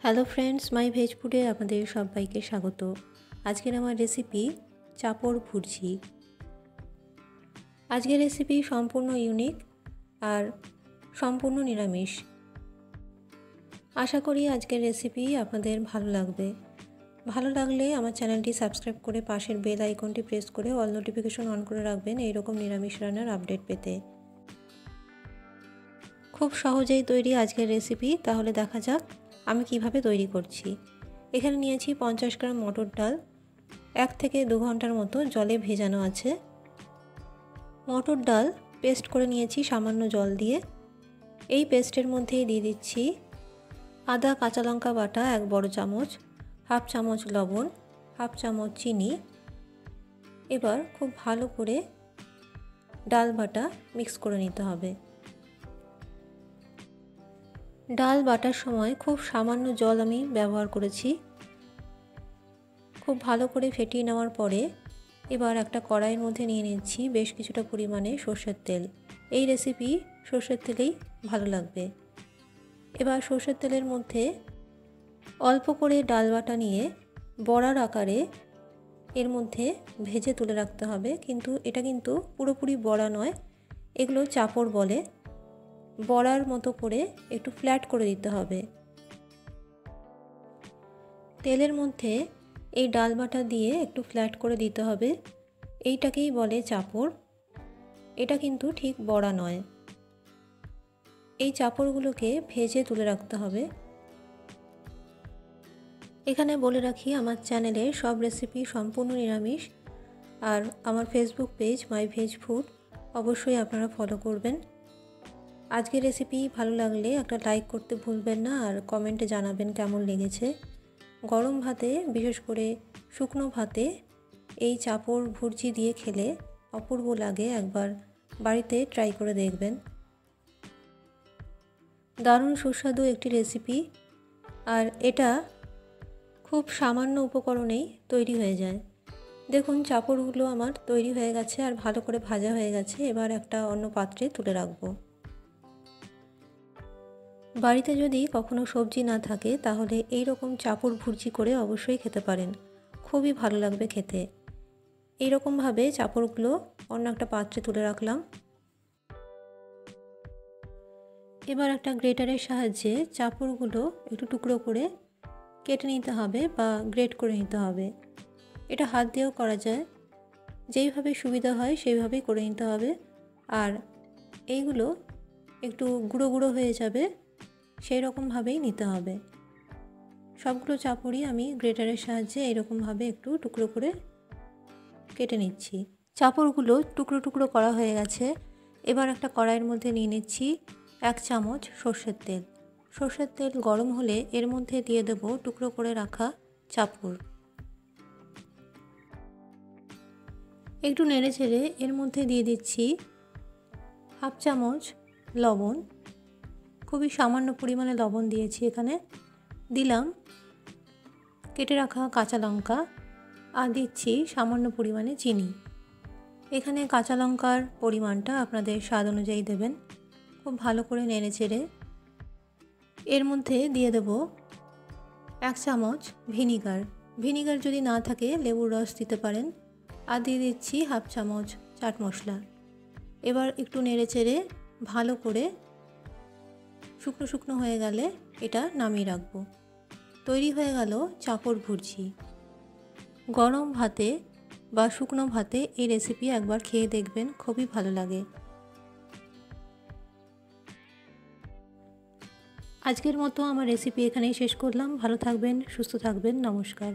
Hello friends, মাই veg ফুডে আপনাদের সবাইকে স্বাগত। আজকের আমার রেসিপি চাপড় ভুর্জি। আজকের রেসিপি সম্পূর্ণ ইউনিক আর সম্পূর্ণ নিরামিষ। আশা করি আজকের রেসিপি আপনাদের ভালো লাগবে। ভালো লাগলে আমার চ্যানেলটি সাবস্ক্রাইব করে পাশের বেল আইকনটি প্রেস করে অল নোটিফিকেশন অন করে রাখবেন এইরকম নিরামিষ রান্নার আপডেট পেতে। খুব সহজেই তৈরি আজকের রেসিপি। তাহলে দেখা যাক আমি কিভাবে তৈরি করছি। এখানে নিয়েছি 50 গ্রাম মটর ডাল, 1 থেকে 2 ঘন্টার মতো জলে ভেজানো আছে। মটর ডাল পেস্ট করে নিয়েছি সামান্য জল দিয়ে। এই পেস্টের মধ্যেই দিয়ে দিচ্ছি আদা কাঁচা লঙ্কা বাটা 1 বড় চামচ, হাফ চামচ লবণ, হাফ চামচ চিনি। এবার খুব ভালো করে ডাল বাটা মিক্স করে নিতে হবে। ডাল বাটার সময় খুব সামান্য জল আমি ব্যবহার করেছি। খুব ভালো করে ফেটিয়ে নেওয়ার পরে এবার একটা কড়াইয়ের মধ্যে নিয়ে নিচ্ছি বেশ কিছুটা পরিমাণে সর্ষের তেল। এই রেসিপি সর্ষের তেলেই ভালো লাগবে। এবার সর্ষের তেলের মধ্যে অল্প করে ডাল বাটা নিয়ে বড়ার আকারে এর মধ্যে ভেজে তুলে রাখতে হবে। কিন্তু এটা কিন্তু পুরোপুরি বড়া নয়, এগুলো চাপড় বলে। বড়ার মতো করে একটু ফ্ল্যাট করে দিতে হবে। তেলের মধ্যে এই ডাল বাটা দিয়ে একটু ফ্ল্যাট করে দিতে হবে। এইটাকেই বলে চাপড়। এটা কিন্তু ঠিক বড়া নয়। এই চাপড়গুলোকে ভেজে তুলে রাখতে হবে। এখানে বলে রাখি আমার চ্যানেলে সব রেসিপি সম্পূর্ণ নিরামিষ। আর আমার ফেসবুক পেজ মাই ভেজ ফুড অবশ্যই আপনারা ফলো করবেন। আজকের রেসিপি ভালো লাগলে একটা লাইক করতে ভুলবেন না, আর কমেন্টে জানাবেন কেমন লেগেছে। গরম ভাতে, বিশেষ করে শুকনো ভাতে এই চাপড় ভুর্জি দিয়ে খেলে অপূর্ব লাগে। একবার বাড়িতে ট্রাই করে দেখবেন। দারুণ সুস্বাদু একটি রেসিপি, আর এটা খুব সামান্য উপকরণেই তৈরি হয়ে যায়। দেখুন চাপড়গুলো আমার তৈরি হয়ে গেছে আর ভালো করে ভাজা হয়ে গেছে। এবার একটা অন্য পাত্রে তুলে রাখবো। বাড়িতে যদি কখনো সবজি না থাকে তাহলে এই রকম চাপড় ভুর্জি করে অবশ্যই খেতে পারেন, খুবই ভালো লাগবে খেতে। এই রকমভাবে চাপড়গুলো অন্য একটা পাত্রে তুলে রাখলাম। এবার একটা গ্রেটারের সাহায্যে চাপড়গুলো একটু টুকরো করে কেটে নিতে হবে বা গ্রেট করে নিতে হবে। এটা হাত দিয়েও করা যায়, যেইভাবে সুবিধা হয় সেইভাবেই করে নিতে হবে। আর এইগুলো একটু গুঁড়ো গুঁড়ো হয়ে যাবে, সেই রকমভাবেই নিতে হবে। সবগুলো চাপড়ই আমি গ্রেটারের সাহায্যে এইরকমভাবে একটু টুকরো করে কেটে নিচ্ছি। চাপড়গুলো টুকরো টুকরো করা হয়ে গেছে। এবার একটা কড়াইয়ের মধ্যে নিয়ে নিচ্ছি 1 চামচ সর্ষের তেল। সর্ষের তেল গরম হলে এর মধ্যে দিয়ে দেব টুকরো করে রাখা চাপড়। একটু নেড়ে চেড়ে এর মধ্যে দিয়ে দিচ্ছি হাফ চামচ লবণ। খুবই সামান্য পরিমাণে লবণ দিয়েছি এখানে। দিলাম কেটে রাখা কাঁচা লঙ্কা, আর দিচ্ছি সামান্য পরিমাণে চিনি। এখানে কাঁচা লঙ্কার পরিমাণটা আপনাদের স্বাদ অনুযায়ী দেবেন। খুব ভালো করে নেড়ে চেড়ে এর মধ্যে দিয়ে দেব 1 চামচ ভিনিগার। ভিনিগার যদি না থাকে লেবুর রস দিতে পারেন। আর দিয়ে দিচ্ছি হাফ চামচ চাট মশলা। এবার একটু নেড়ে চেড়ে ভালো করে শুকনো শুকনো হয়ে গেলে এটা নামিয়ে রাখবো। তৈরি হয়ে গেল চাপড় ভুর্জি। গরম ভাতে বা শুকনো ভাতে এই রেসিপি একবার খেয়ে দেখবেন, খুবই ভালো লাগে। আজকের মতো আমার রেসিপি এখানেই শেষ করলাম। ভালো থাকবেন, সুস্থ থাকবেন। নমস্কার।